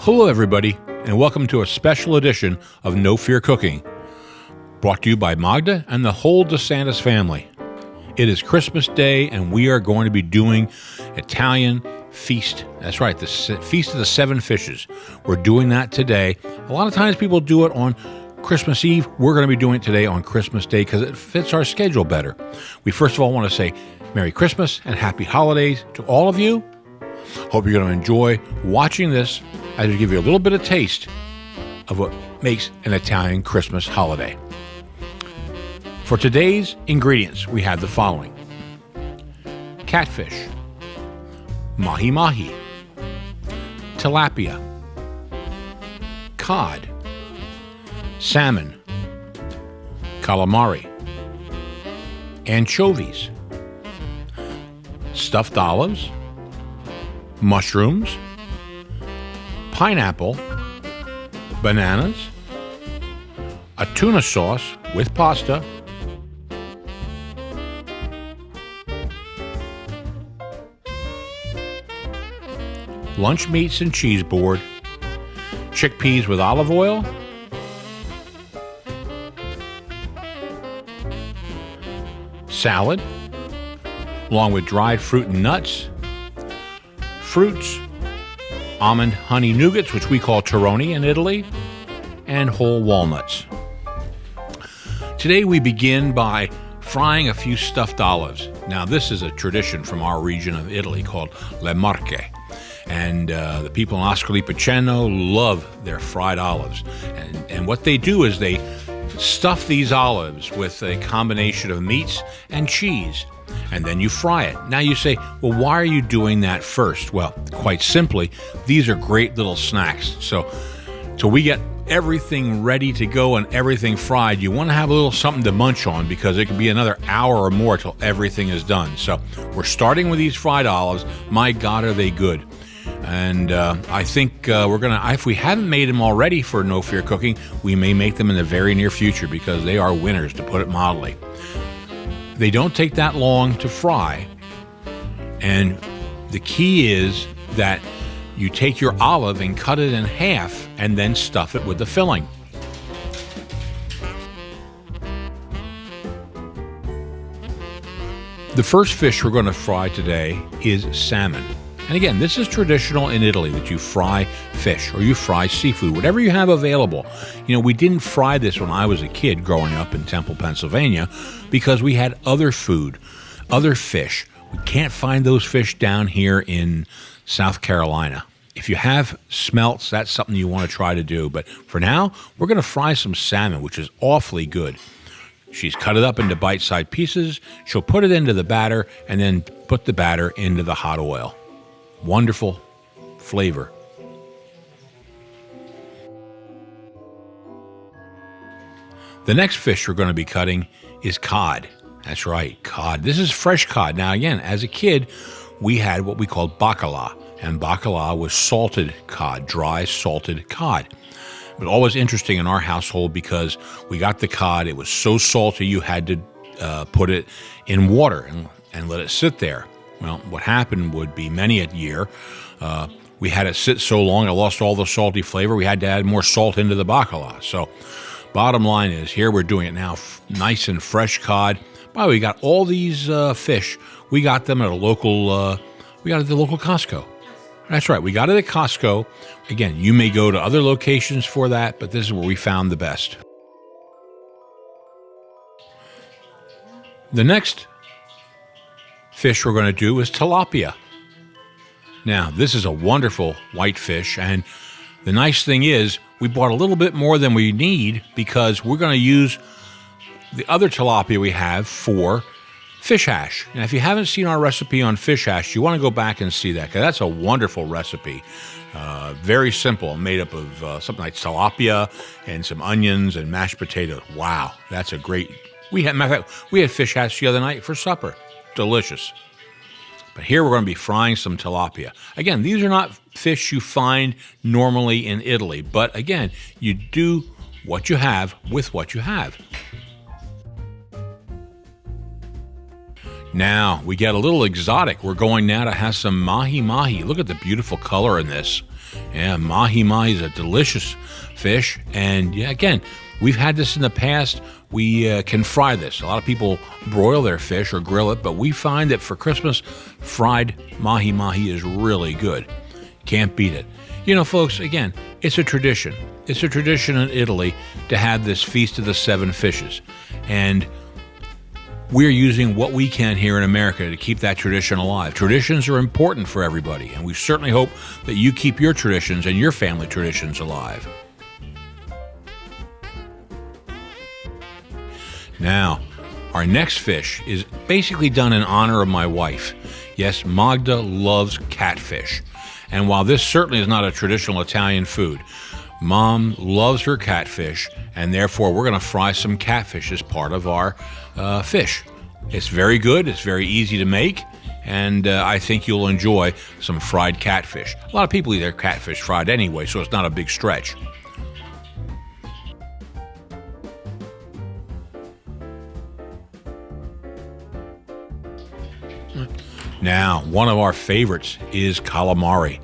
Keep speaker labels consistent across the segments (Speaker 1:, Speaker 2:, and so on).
Speaker 1: Hello, everybody, and welcome to a special edition of No Fear Cooking, brought to you by Magda and the whole DeSantis family. It is Christmas Day, and we are going to be doing Italian feast. That's right, the Feast of the Seven Fishes. We're doing that today. A lot of times people do it on Christmas Eve. We're going to be doing it today on Christmas Day because it fits our schedule better. We first of all want to say Merry Christmas and Happy Holidays to all of you. Hope you're going to enjoy watching this as we give you a little bit of taste of what makes an Italian Christmas holiday. For today's ingredients, we have the following: catfish, mahi-mahi, tilapia, cod, salmon, calamari, anchovies, stuffed olives, mushrooms, pineapple, bananas, a tuna sauce with pasta, lunch meats and cheese board, chickpeas with olive oil, salad, along with dried fruit and nuts, fruits, almond honey nougats, which we call torroni in Italy, and whole walnuts. Today we begin by frying a few stuffed olives. Now this is a tradition from our region of Italy called Le Marche. And the people in Ascoli Piceno love their fried olives. And what they do is they stuff these olives with a combination of meats and cheese, and then you fry it. Now you say, well, why are you doing that first? Well, quite simply, these are great little snacks. So till we get everything ready to go and everything fried, you want to have a little something to munch on because it could be another hour or more till everything is done. So we're starting with these fried olives. My God, are they good. And I think we're going to, if we haven't made them already for No Fear Cooking, we may make them in the very near future because they are winners, to put it mildly. They don't take that long to fry. And the key is that you take your olive and cut it in half and then stuff it with the filling. The first fish we're going to fry today is salmon. And again, this is traditional in Italy that you fry fish or you fry seafood, whatever you have available. You know, we didn't fry this when I was a kid growing up in Temple, Pennsylvania, because we had other food, other fish. We can't find those fish down here in South Carolina. If you have smelts, that's something you want to try to do. But for now, we're going to fry some salmon, which is awfully good. She's cut it up into bite-sized pieces. She'll put it into the batter and then put the batter into the hot oil. Wonderful flavor. The next fish we're going to be cutting is cod. That's right, cod. This is fresh cod. Now again, as a kid, we had what we called bacala, and bacala was salted cod, dry salted cod. But always interesting in our household because we got the cod, it was so salty you had to put it in water and let it sit there. Well, what happened would be many a year, we had it sit so long it lost all the salty flavor. We had to add more salt into the bacala. So bottom line is, here we're doing it now, nice and fresh cod. By the way, we got all these fish. We got them at a local, we got it at the local Costco. That's right, we got it at Costco. Again, you may go to other locations for that, but this is where we found the best. The next fish we're going to do is tilapia. Now, this is a wonderful white fish, and the nice thing is we bought a little bit more than we need because we're going to use the other tilapia we have for fish hash. Now, if you haven't seen our recipe on fish hash, you want to go back and see that because that's a wonderful recipe. Very simple, made up of something like tilapia and some onions and mashed potatoes. Wow, that's a great... matter of fact, we had fish hash the other night for supper. Delicious. But here we're going to be frying some tilapia. Again, these are not fish you find normally in Italy, but again, you do what you have with what you have. Now, we get a little exotic. We're going now to have some mahi-mahi. Look at the beautiful color in this. Yeah, mahi-mahi is a delicious fish. And yeah, again, we've had this in the past. We can fry this. A lot of people broil their fish or grill it, but we find that for Christmas, fried mahi-mahi is really good. Can't beat it. You know, folks, again, it's a tradition. It's a tradition in Italy to have this Feast of the Seven Fishes. And we're using what we can here in America to keep that tradition alive. Traditions are important for everybody, and we certainly hope that you keep your traditions and your family traditions alive. Now, our next fish is basically done in honor of my wife. Yes, Magda loves catfish. And while this certainly is not a traditional Italian food, Mom loves her catfish, and therefore we're going to fry some catfish as part of our fish. It's very good, it's very easy to make, and I think you'll enjoy some fried catfish. A lot of people eat their catfish fried anyway, so it's not a big stretch. Now, one of our favorites is calamari.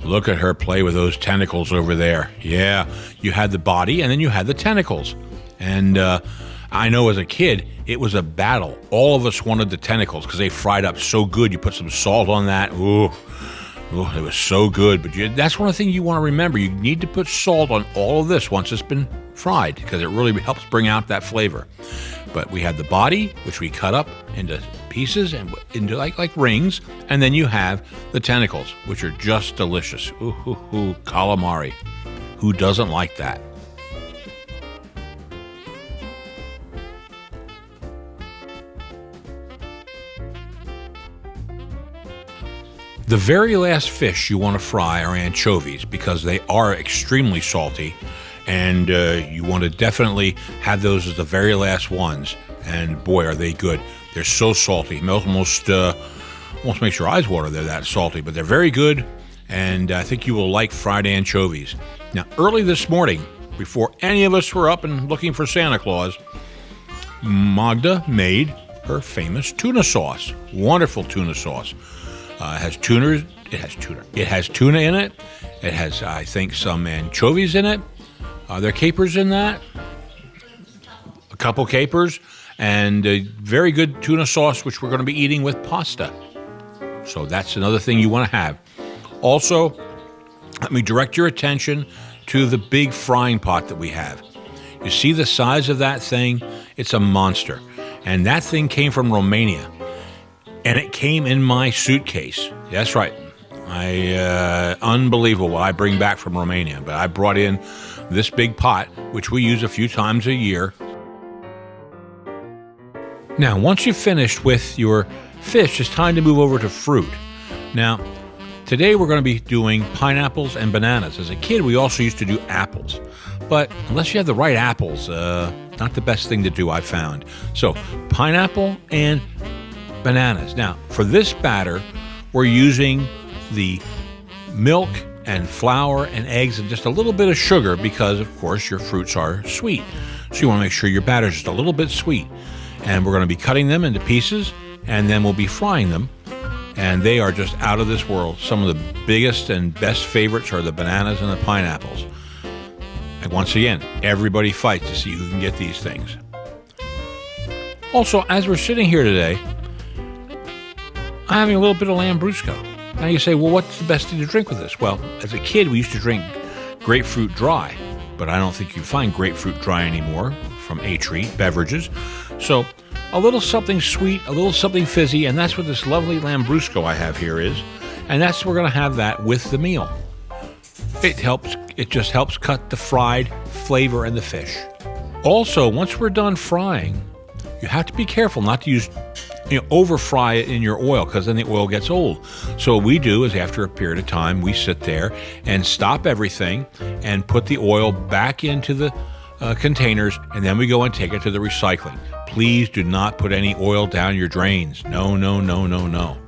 Speaker 1: Look at her play with those tentacles over there. Yeah, you had the body and then you had the tentacles. And I know as a kid, it was a battle. All of us wanted the tentacles because they fried up so good. You put some salt on that. Ooh, it was so good. But that's one of the things you want to remember. You need to put salt on all of this once it's been fried because it really helps bring out that flavor. But we had the body, which we cut up into pieces and into like rings, and then you have the tentacles, which are just delicious. Ooh, calamari. Who doesn't like that? The very last fish you want to fry are anchovies because they are extremely salty, and you want to definitely have those as the very last ones. And boy, are they good. They're so salty. It almost makes your eyes water. They're that salty, but they're very good, and I think you will like fried anchovies. Now, early this morning, before any of us were up and looking for Santa Claus, Magda made her famous tuna sauce. Wonderful tuna sauce. It has tuna. It has tuna in it. It has, I think, some anchovies in it. Are there capers in that? A couple capers. And a very good tuna sauce, which we're going to be eating with pasta. So that's another thing you want to have. Also, let me direct your attention to the big frying pot that we have. You see the size of that thing? It's a monster. And that thing came from Romania. And it came in my suitcase. That's right. Unbelievable what I bring back from Romania. But I brought in this big pot, which we use a few times a year. Now, once you've finished with your fish, it's time to move over to fruit. Now, today we're going to be doing pineapples and bananas. As a kid, we also used to do apples. But unless you have the right apples, not the best thing to do, I've found. So, pineapple and bananas. Now, for this batter, we're using the milk and flour and eggs and just a little bit of sugar because, of course, your fruits are sweet. So you want to make sure your batter is just a little bit sweet. And we're going to be cutting them into pieces, and then we'll be frying them. And they are just out of this world. Some of the biggest and best favorites are the bananas and the pineapples. And once again, everybody fights to see who can get these things. Also, as we're sitting here today, I'm having a little bit of Lambrusco. Now you say, well, what's the best thing to drink with this? Well, as a kid, we used to drink grapefruit dry, but I don't think you find grapefruit dry anymore from A-Treat Beverages. So a little something sweet, a little something fizzy, and that's what this lovely Lambrusco I have here is. And we're going to have that with the meal. It just helps cut the fried flavor in the fish. Also, once we're done frying, you have to be careful not to over fry it in your oil because then the oil gets old. So what we do is after a period of time, we sit there and stop everything and put the oil back into the containers, and then we go and take it to the recycling. Please do not put any oil down your drains. No, no, no, no, no.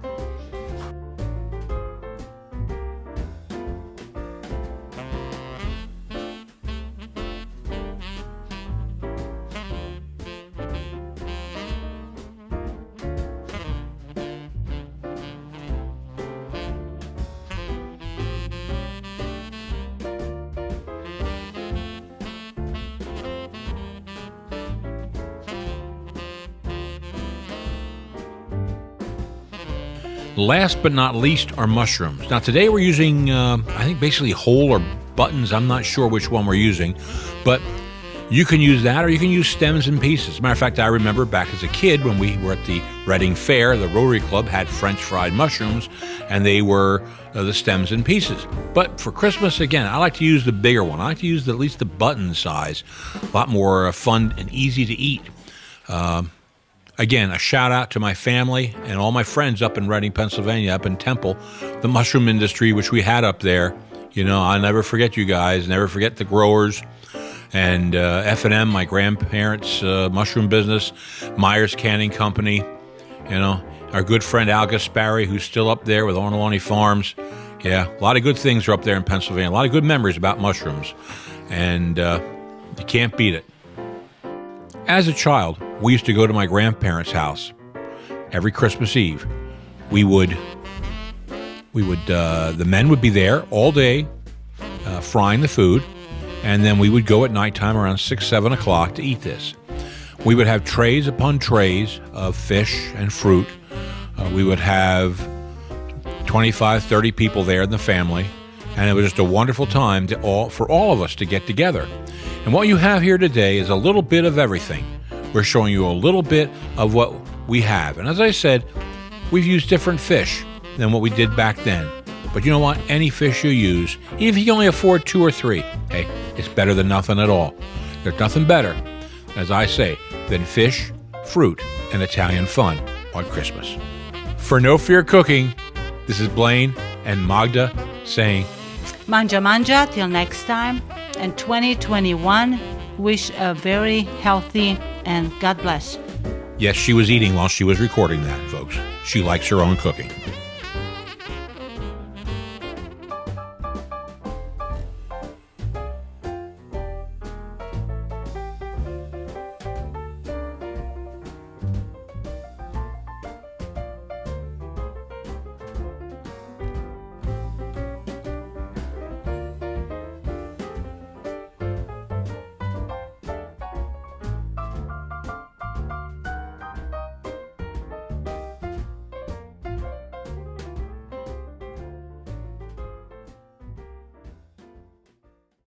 Speaker 1: Last but not least are mushrooms. Now today we're using, I think basically whole or buttons. I'm not sure which one we're using, but you can use that or you can use stems and pieces. As a matter of fact, I remember back as a kid when we were at the Reading Fair, the Rotary Club had French fried mushrooms, and they were the stems and pieces. But for Christmas, again, I like to use the bigger one. I like to use at least the button size. A lot more fun and easy to eat. Again, a shout out to my family and all my friends up in Reading, Pennsylvania, up in Temple, the mushroom industry, which we had up there. You know, I'll never forget you guys, never forget the growers. And F&M, my grandparents' mushroom business, Myers Canning Company, you know, our good friend Al Gaspari, who's still up there with Ornolani Farms. Yeah, a lot of good things are up there in Pennsylvania, a lot of good memories about mushrooms, and you can't beat it. As a child, we used to go to my grandparents' house every Christmas Eve. The men would be there all day frying the food, and then we would go at nighttime around 6, 7 o'clock to eat this. We would have trays upon trays of fish and fruit. We would have 25, 30 people there in the family, and it was just a wonderful time for all of us to get together. And what you have here today is a little bit of everything. We're showing you a little bit of what we have. And as I said, we've used different fish than what we did back then. But you know what? Any fish you use, even if you can only afford 2 or 3, hey, it's better than nothing at all. There's nothing better, as I say, than fish, fruit, and Italian fun on Christmas. For No Fear Cooking, this is Blaine and Magda saying,
Speaker 2: Manja manja till next time. And 2021, wish a very healthy and God bless.
Speaker 1: Yes, she was eating while she was recording that, folks. She likes her own cooking.